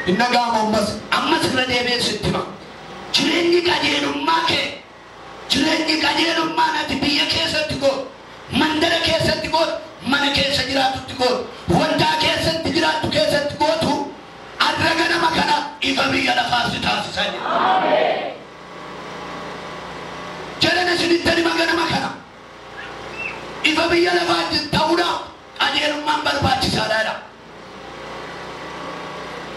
inna gaama ammas irra deebi'ee sitti hima. Jireenyi qajeelummaa nati biyya keessatti godhu, mandara keessatti godhu, mana keessa jiraatutti godhu, waldaa keessatti jiraattu keessatti gootu arra ganama kana ifa biyya lafaa si taasisan. Jalana isinitti hima ganama kana ifa biyya lafaa ta'uudhaaf qajeelummaan barbaachisaadha.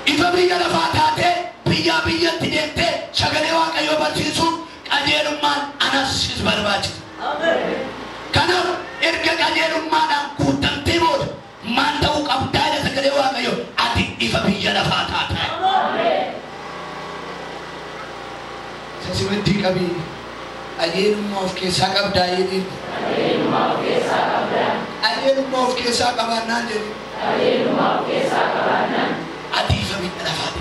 Ifa biyya lafaa taatee biyyaa biyyatti deemtee sagalee Waaqayyoo barsiisuun qajeelummaan anasis barbaachisa. Kanaaf erga qajeelummaadhaan guutamtee booda maal ta'uu qabdaa sagalee Waaqayyoo ati ifa biyya lafaa taata. Sasimantii qabii qajeelummaa of keessaa qabdaa jedhee qajeelummaa of keessaa qabaannaan jedhee ati ifa biyya lafaati.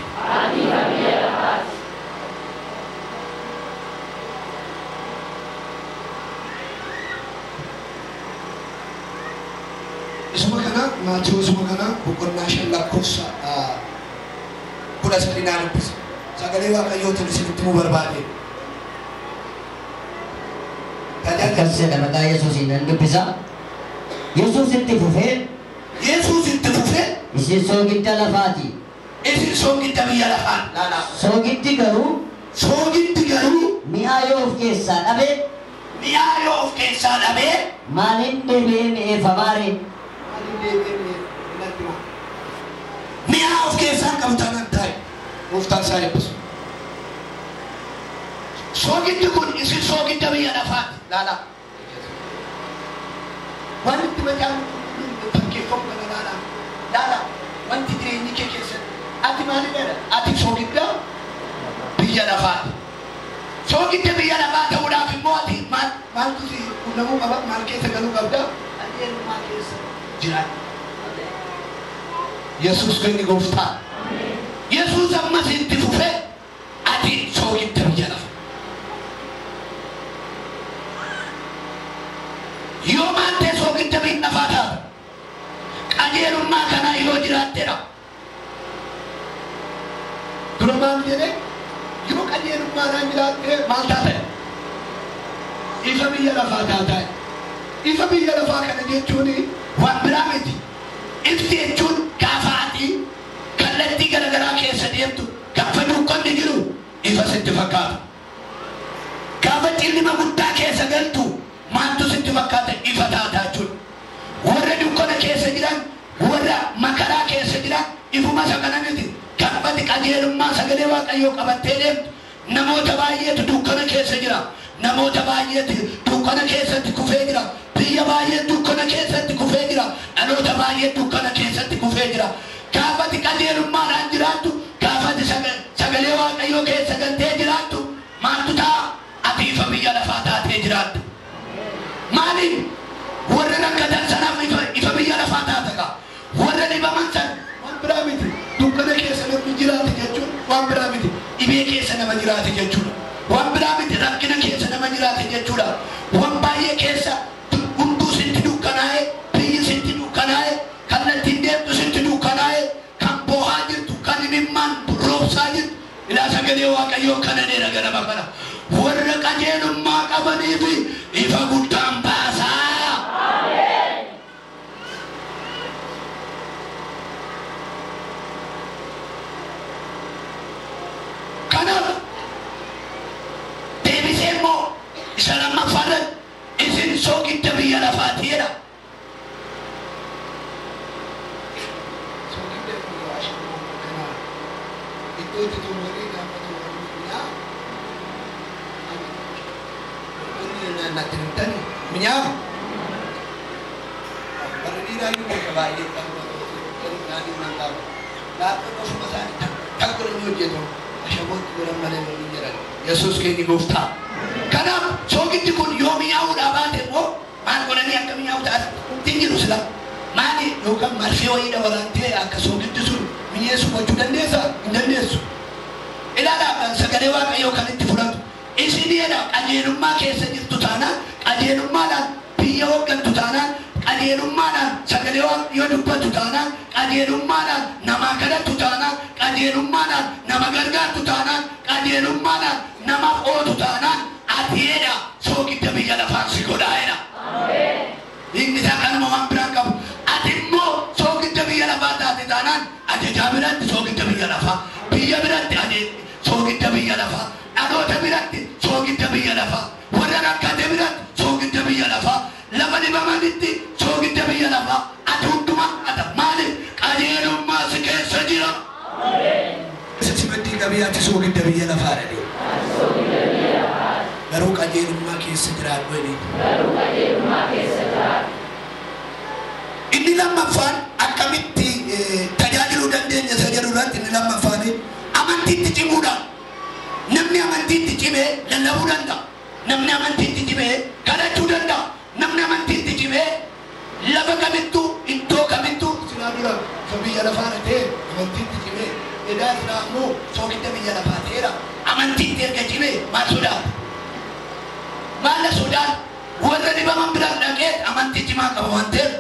Isuma kana Maatiyoo isuma kana boqonnaa 5 lakkoofsa 13 dubbisa. Sagalee Waaqayyootiin isinitti himuu barbaade. Akkas jedha maqaa Yesuusiin nan dubbisa. Yesuus itti fufee isin soogidda lafaati. Isin soogidda biyya lafaati. Soogiddi garuu mi'aa yoo of keessaa dhabe maaliin deebi'ee mi'eeffamaare? Mi'aa of keessaa qabu taanaan taa'e gooftaan isaa eebbisu. Soogiddi kun isin soogidda biyya lafaati. Wanti macaan fakkeeffamu kana laala. Wanti jireenyi kee keessatti ati maalidha? Ati soogidda biyya lafaati. Soogidda biyya lafaa ta'uudhaaf immoo ati maaltu si qunnamuu qaba? Maal keessa galuu qabda? Qajeelummaa keessa jiraatu. Yesuus ganni gooftaa. Yesuus ammas itti fufee ati soogidda biyya lafaa. Yoo maantee soogidda biyya lafaa taata qajeelummaa kanaa yoo jiraatteedha. Dura maal jedhee yoo qajeelummaadhaan jiraattee maal taate? Ifa biyya lafaa taata. Ifa biyya lafaa kana jechuun waan biraa miti. Ifti jechuun gaafa ati kallattii garagaraa keessa deemtu gaafa dukkanni jiru ifa sitti fakkaata. Gaafa cillima guddaa keessa galtu maaltu sitti fakkaata? Ifa taata jechuudha. Warra dukkana keessa jiran, warra makaraa keessa jiran ifuma sagana miti. Gaafati qajeelummaa sagalee Waaqayyoo qabattee deemtu namoota baay'eetu dukkana keessa jira. Namoota baay'eetu dukkana keessatti kufee jira. Biyya baay'ee dukkana keessatti kufee jira. Dhaloota baay'ee dukkana keessatti kufee jira. Gaafati qajeelummaadhaan jiraattu, gaafati sagalee Waaqayyoo keessa galtee jiraattu maaltu ta'a? Ati ifa biyya lafaa taatee jiraattu. Maaliif? Warra rakkatan sanaaf ifa biyya lafaa taata. Warra dhibaman san waan biraa miti. Dukkana keessa namni jiraate jechuun waan biraa miti. Dhibee keessa nama jiraate jechuudha. Waan biraa miti. Rakkina keessa nama jiraate jechuudha. Waan baay'ee keessa hunduu sitti dukkanaa'e, biyyi sitti dukkanaa'e, kallattiin deemtu sitti dukkanaa'e, kan boohaa jirtu, kan imimmaan roobsaa jirtu. Ilaa sagalee Waaqayyoo kana dheera ganama kana. Warra qajeelummaa qabaniif ifa guddaan baasaa. Kanaaf deebisee immoo isa lammaffaadhaan isin soogidda biyya lafaati jedha. Soogidda biyya lafaa iddoo itti tuumanii gaafatu natti hintani minyaama warri dhiiraayyuu gosa baay'ee qabu naanii nan qabu laafta ofuma isaanii takkoonni hojjetu ashabooti godhan malee waliin jedhan Yesuus keenya gooftaa. Kanaaf soogiddi kun yoo mi'aawuudhaa baate immoo maal godhanii akka mi'aawu ta'an ittiin jiru sila maali yookaan marfee wayii dabalantee akka soogiddi sun mi'eessu gochuu dandeessaa? Hin dandeessu. Ilaalaa sagalee Waaqayyoo kan itti fudhatu. Isiniidha qajeelummaa keessa jirtu taanaan qajeelummaadhaan biyya hooggantu taanaan qajeelummaadhaan sagalee Waaqayyoo dubbatu taanaan qajeelummaadhaan namaa kadhattu taanaan qajeelummaadhaan nama gargaartu taanaan qajeelummaadhaan nama ootu taanaan atiidha soogidda biyya lafaa si godhaa'edha. Inni isaa kanuma waan biraan qabu. Ati immoo soogidda biyya lafaa taate taanaan ajajaa biratti soogidda biyya lafaa, biyya biratti soogidda biyya lafaa, dhaloota biratti soogidda biyya lafaa, warra rakkate biratti soogidda biyya lafaa, lafa dhibamanitti soogidda biyya lafaa. Ati hundumaa ata maaliif qajeelummaa si keessa jira. Isa simaddii qabiyaatti soogidda biyya lafaa dhadhee. Garuu qajeelummaa keessa jiraadhu jedhee. Inni lammaffaan akkamitti tajaajiluu dandeenya isa jedhu irratti inni lammaffaan amantiitti cimuudhaan. Namni amantiitti cimee lallabuu danda'a. Namni amantiitti cimee kadhachuu danda'a. Namni amantiitti cimee lafa kamittuu iddoo kamittuu silaa dura biyya lafaa ta'e amantiitti cimee edaa silaa immoo soogidda biyya lafaa ta'eera. Amantiitti erga cimee maal sodaata? Maal sodaan? Warra dhibaman biraan dhaqee amantii cimaa qaba waan ta'eef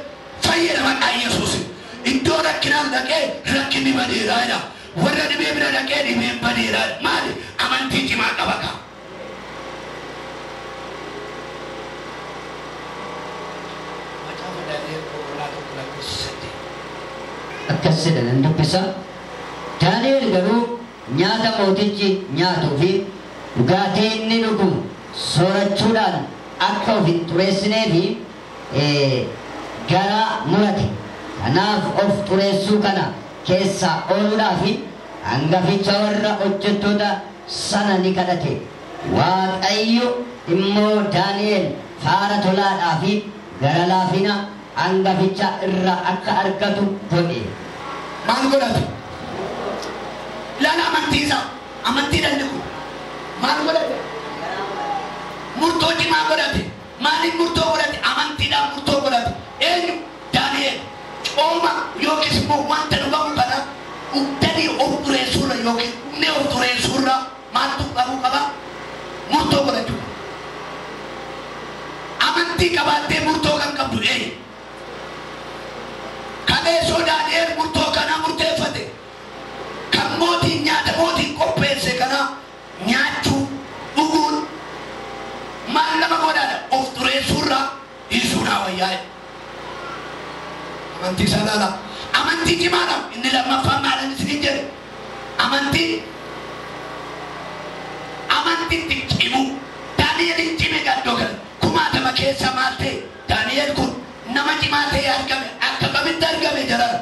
fayyadaman Yesuus. Iddoo rakkinaan dhaqee rakkinni badeeraa jedha. Warra dhibee bira dhaqee dhibeen badeeraa. Maali? Amantii cimaa qaba qaba. Akkas jedhan dubbisa. Daani'el garuu nyaata mootichi nyaatuu fi dhugaatii inni dhugu soorachuudhaan akka of hin xureessinee fi gara murate. Kanaaf of xureessuu kana keessaa ooluudhaaf hangaficha warra hojjettoota sana ni kadhate. Waaqayyo immoo Daani'el faara tolaadhaa fi gara laafina hangaficha irraa akka argatu godhe. Maal godhate? Laala amantii isaa amantii danda'u maal godhate? Murtoo cimaa godhate. Maaliif murtoo godhate? Amantiidhaan murtoo godhate. Eenyu? Daani'el. Cooma yookiis immoo wanta dhugamu kana dhugdanii of xureessuurra yookiin dhumnee of xureessuurra maaltu qabuu qaba? Murtoo godhachuu. Amantii qabaattee murtoo kan qabdu eenyu? Kabeessoo Daani'el murtoo kana murteeffate. Kan mootiin nyaata mootiin qopheesse kana nyaachuu dhuguun maal nama godhadha? Of xureessuurra dhiisuudhaa wayyaa'e. Amantii isaa laala. Amantii cimaadha. Inni lammaffaa maalan isin jedhe? Amantiitti cimu. Daani'elin cime gaddoo kana. Kumaatama keessa maal ta'e? Daani'el kun nama cimaa ta'e argame. Akka kamitti argame jedhama.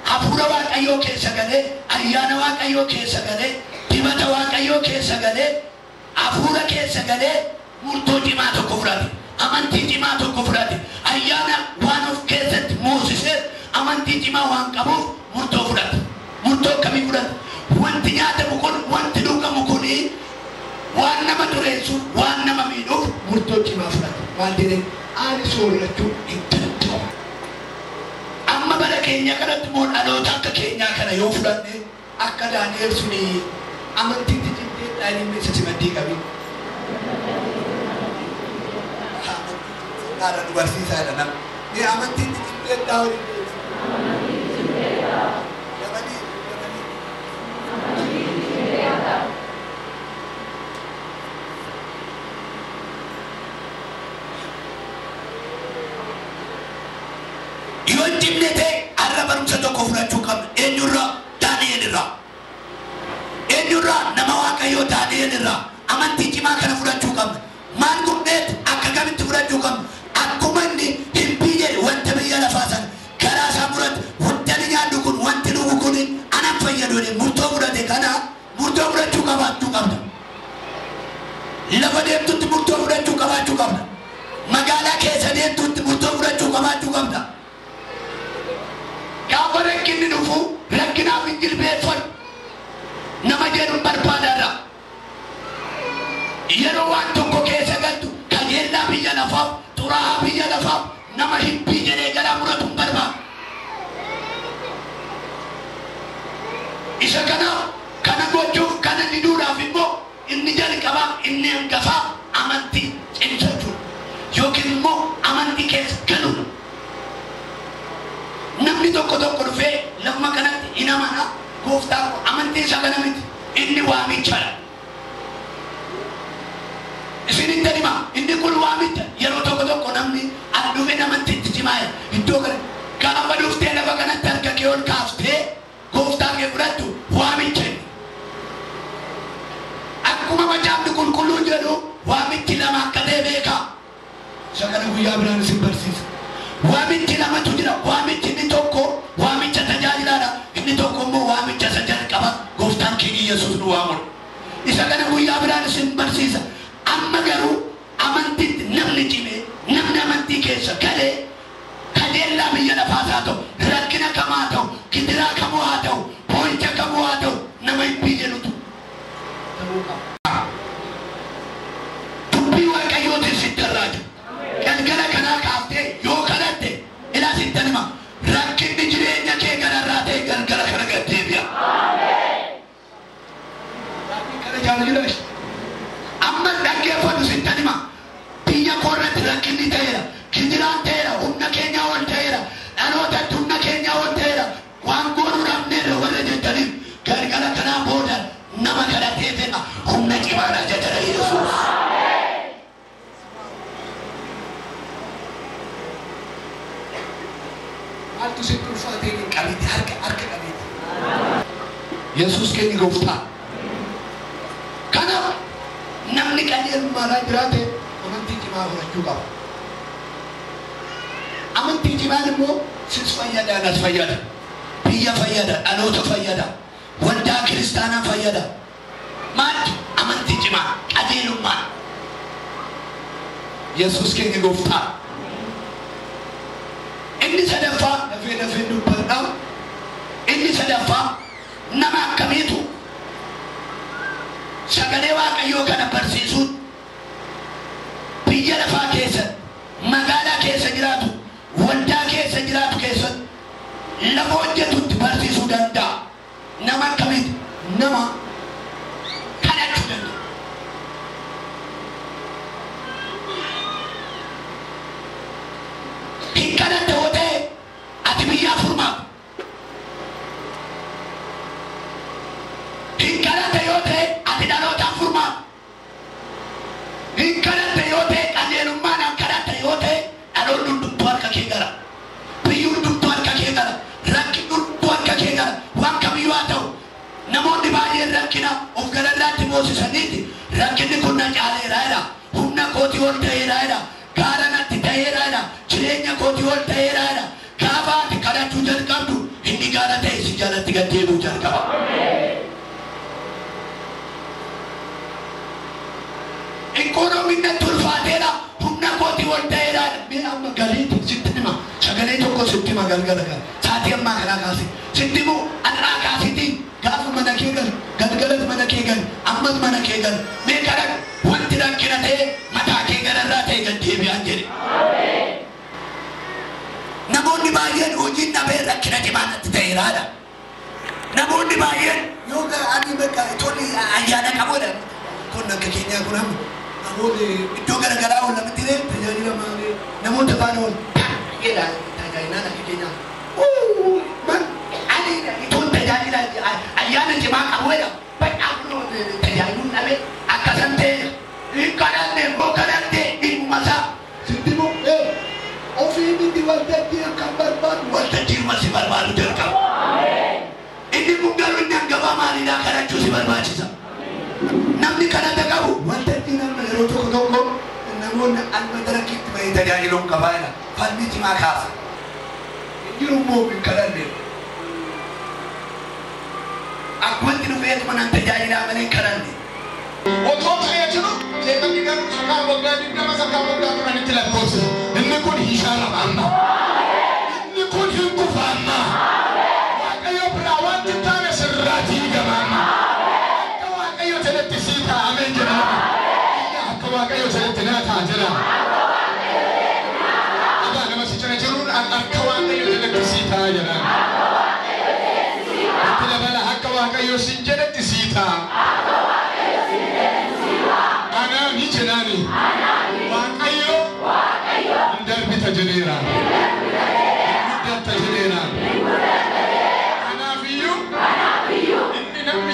Hafuura Waaqayyoo keessa galee, ayyaana Waaqayyoo keessa galee, dibata Waaqayyoo keessa galee, hafuura keessa galee murtoo cimaa tokko fudhate. Amantii cimaa tokko fudhate. Ayyaana waan of keessatti moosisee amantii cimaa waan qabuuf murtoo fudhate. Murtoo akkamii fudhate? Wanti nyaatamu kun, wanti dhugamu kun waan nama xureessu, waan nama miidhuuf murtoo cimaa fudhate. Maal jedhee? Ani soorrachuu hin danda'u. Amma bara keenya kanatti moo dhaloota akka keenyaa kana yoo fudhanne akka Daani'el suni amantiitti cimtee dhaaliin isa simaddii qabi. Nada nu barsiisaa dha nama. Ni amantiitti cimtee dhaaliin yoo cimne ta'e har'a barumsa tokko fudhachuu qabna. Eenyurraa? Daani'el irraa. Eenyurraa? Nama Waaqayyoo Daani'el irraa. Amantii cimaa kana fudhachuu qabna. Maal guddeet akka kamitti fudhachuu qabna? Akkuma inni hin jedhe wanta biyya lafaa sana garaa isaa murate wanta ni nyaadhu kun wanti dhugu kun anan fayyadu murtoo fudhate kana murtoo fudhachuu qabaachuu qabna. Lafa deemtutti murtoo fudhachuu qabaachuu qabna. Magaalaa keessa deemtutti murtoo fudhachuu qabaachuu qabna. Gaafa rakkinni dhufu rakkinaaf hin jilbeeffatu. Nama jedhu barbaadarra. Yeroo waan tokko keessa galtu qajeellaa biyya lafaaf xuraa'aa biyya lafaaf nama hibbii jedhee garaa muratu hin barbaadu. Isa kanaaf kana gochuuf kana diduudhaaf immoo inni jalqabaa inni hangafaa amantii cimsachuu yookiin immoo amantii keessa galuudha. Namni tokko dhufee lafa kanatti hin amana gooftaa amantii amantii isa kana miti. Inni waamichadha. Isinin tanima inni kun waamicha. Yeroo tokko namni adduufi namantiitti cimaa iddoo kana gaafa dhuftee lafa kanatti harka kee ol kaaftee gooftaa kee fudhattu waamicha. Akkuma macaafni qulqulluun jedhu waamichi lama akka ta'e beekaa. Isa kana guyyaa biraan isin barsiisa. Waamichi lamatu jira. Waamichi inni tokko waamicha tajaajilaadha. Inni tokko immoo waamicha isa jalqaba gooftaan keenya Yesuus nu waamudha. Isa kana guyyaa biraan isin barsiisa. Amma garuu amantiitti namni cimee namni amantii keessa galee kajeellaa biyya lafaa haa ta'u rakkina kamaa ta'u gidiraa kamuu haa ta'u boo'icha kamuu haa ta'u nama hin biijelutu ta'uu qaba. Dubbii Waaqayyootiin sitti irraaju. Galgala kanaa kaaftee yoo kadhatte ilaa sitti hima rakkinni jireenya kee kanarraa ta'e galgala kana gad deebi'a. Kana jaalladhu. Amma dhaggeeffatu sitti hima biyya koorratti rakkinni ta'eera gidiraanta'eera humna keenya ol ta'eera dhalootatti humna keenya ol ta'eera waan goonuu dhabneerra warra jettaniif galgala kanaa booda nama kadhatee fedha humna cimaadha jedhara Yesuus. Maaltu sitti ulfaatee hin qabite harka qabite. Yesuus keenya gooftaa. Kanaaf namni qajeelummaadhaan jiraate amantii cimaa fudhachuu qaba. Amantii cimaan immoo sis fayyada anas fayyada. Biyya fayyada, dhaloota fayyada, waldaa kiristaanaa fayyada. Maaltu amantii cimaa qajeelummaa. Yesuus keenya gooftaa. Inni sadaffaa dafee dubbadhaa. Inni sadaffaa nama akkamiitu sagalee Waaqayyoo kana barsiisuun biyya lafaa keessa magaalaa keessa jiraatu waldaa keessa jiraatu keessatti lafa hojjetutti barsiisuu danda'a. Nama akkamiiti? Nama kadhachuu danda'a. Hin kadhatte yoo ta'e ati biyyaa furmaatu. Hin kadhatte yoo ta'e ati dhalootaan furmaatu. Hin kadhatte yoo ta'e qajeelummaadhaan kadhatte yoo ta'e dhaloonni hundumtuu harka kee gara. Biyyi hundumtuu harka kee gara. Rakki hundumtuu harka kee gara. Waan kamiyyuu haa ta'u namoonni baay'een rakkina of gararraatti moosisaniiti. Rakkinni kun na caaleera jedha. Humna kootii ol ta'eera jedha. Gaara natti ta'eera jedha. Jireenya kootii ol ta'eera jedha. Gaafa ati kadhachuu jalqabdu inni gaara ta'e si jalatti gad deebi'uu jalqaba. Ikoonomiin natti ulfaateera humna kootii ol ta'eera mee amma galiitti sitti hima sagalee tokko sitti hima galgala kana saatii ammaa kanaa kaase sitti himu adraa kaasitiin gaafa mana kee gal galgalas mana kee gal ammas mana kee gal mee kadhadhu wanti rakkina ta'e mataa kee gararraa ta'e gad deebi'aan jedhe. Namoonni baay'een hojiin dhabee rakkina cimaa natti ta'eeraadha. Namoonni baay'een yoo ani bakka tolli ayyaana qabuudha kun akka keenyaa kun amma namoonni iddoo garagaraa ol lamatti illee tajaajila maalee namoota baay'ee ol jedha tajaajilaan akka keenyaa. Man ani itoon tajaajila ayyaana cimaa qabuudha baay'ee tajaajiluun dhabe akkasan ta'e hin kadhanne immoo kadhatte dhimmasaa sitti immoo ofii miti waltajjii kan barbaadu waltajjii si barbaadu jalqaba. Inni kun garuu inni hangafaa maaliidhaa kadhachuu si barbaachisa. Namni kadhata qabu waltajjii nama yeroo tokko namoonni almadara kitti bahee tajaajiluun qabaadha. Falmi cimaa kaasa. Jiru immoo hin kadhanne. Akkumanti dhufeetuma nan tajaajilaa malee hin kadhanne. Otoo ta'ee jiru jeeqamni garuu sakaa waggaa 20 sakaa waggaa 10 lakkoofsa. Inni kun hishaara amma. Inni kun hin kufaanna. Waaqayyo biraa wanti taane sirraatii gamaama. Akka Waaqayyo jalatti sii taa'amee jedhama. Akka Waaqayyo jalatti naa ta'a jedhama. Abbaa nama si cina jiruun akka Waaqayyo jalatti sii ta'a jedhama. Itti dabala akka Waaqayyo sin jedhatti sii ta'a. Anani jenani. Waaqayyo. Indarbita jedheera. Guddata jedheera. Kanaafiyyuu inni namni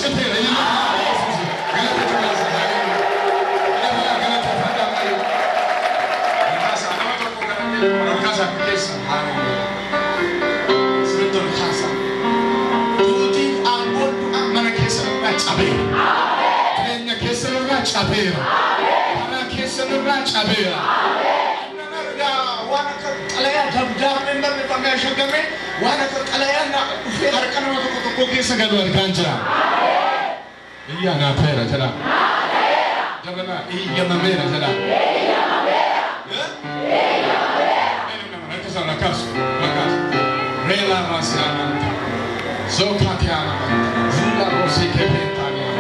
hojjeteera inni Yesuus galata jiraasa galata fadamayo kasa nama tokko kanatti kasa keessa haaraa sirriitti kasa tuutiin aangoon du'a mana keessa nurraa cabeera jireenya keessa nurraa cabeera karaa keessa nurraa cabeera waan akka xalayaa dabdaabneen barreeffamee ashagame waan akka xalayaa na dhufee harka nama tokko tokko keessa galu argaan jira iyyaa naa feera jedha jabanaa iyyamameera jedha Rela Rasiananta Zokatiana Zula Rosike Pentania